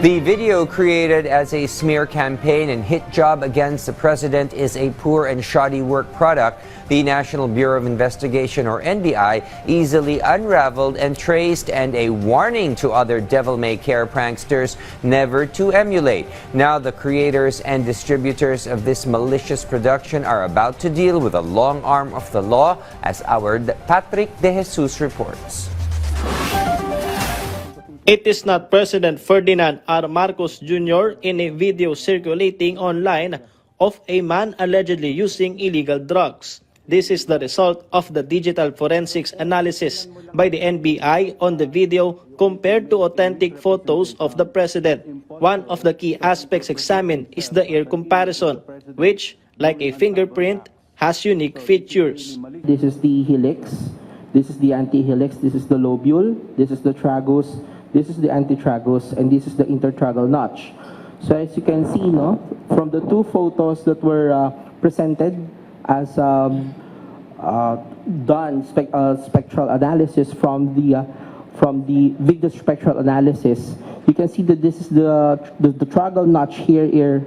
The video, created as a smear campaign and hit job against the president, is a poor and shoddy work product the National Bureau of Investigation, or NBI, easily unraveled and traced, and a warning to other devil-may-care pranksters never to emulate. Now the creators and distributors of this malicious production are about to deal with a long arm of the law, as our Patrick De Jesus reports. It is not President Ferdinand R. Marcos Jr. in a video circulating online of a man allegedly using illegal drugs. This is the result of the digital forensics analysis by the NBI on the video compared to authentic photos of the president. One of the key aspects examined is the ear comparison, which, like a fingerprint, has unique features. This is the helix, this is the antihelix, this is the lobule, this is the tragus, this is the antitragus, and this is the intertragal notch. So as you can see, from the two photos that were presented as spectral analysis from the video spectral analysis, you can see that this is the tragal notch here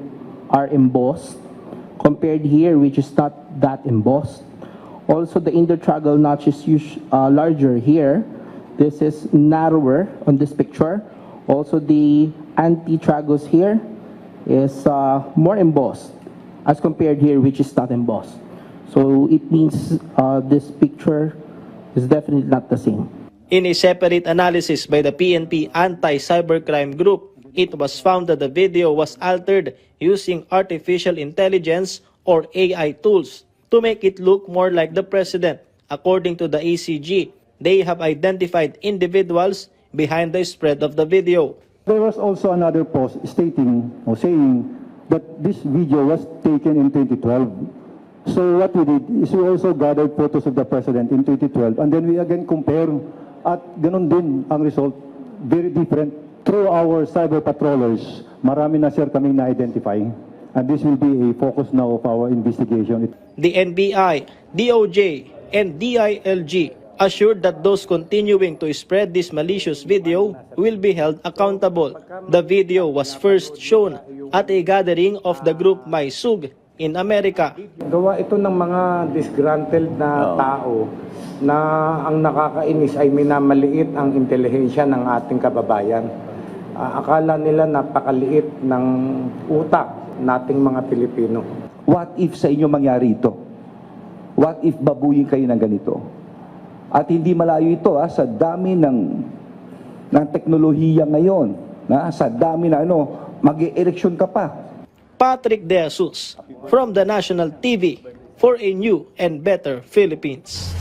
are embossed, compared here, which is not that embossed. Also, the intertragal notch is larger here. This is narrower on this picture. Also, the antitragus here is more embossed as compared here, which is not embossed. So it means this picture is definitely not the same. In a separate analysis by the PNP Anti-Cybercrime Group, it was found that the video was altered using artificial intelligence or AI tools to make it look more like the president. According to the ACG, they have identified individuals behind the spread of the video. There was also another post stating or saying that this video was taken in 2012. So what we did is we also gathered photos of the president in 2012, and then we again compare, at ganun din ang result, very different. Through our cyber patrollers, marami na sir kaming na-identify, and this will be a focus now of our investigation. The NBI, DOJ, and DILG assured that those continuing to spread this malicious video will be held accountable. The video was first shown at a gathering of the group Maisug in America. Gawa ito ng mga disgruntled na tao na ang nakakainis ay minamaliit ang intelihensya ng ating kababayan. Akala nila napakaliit ng utak nating mga Pilipino. What if sa inyo mangyari ito? What if babuyin kayo ng ganito? At hindi malayo ito sa dami ng teknolohiya ngayon, sa dami na mag-e-eleksyon ka pa. Patrick De Jesus from the National TV for a new and better Philippines.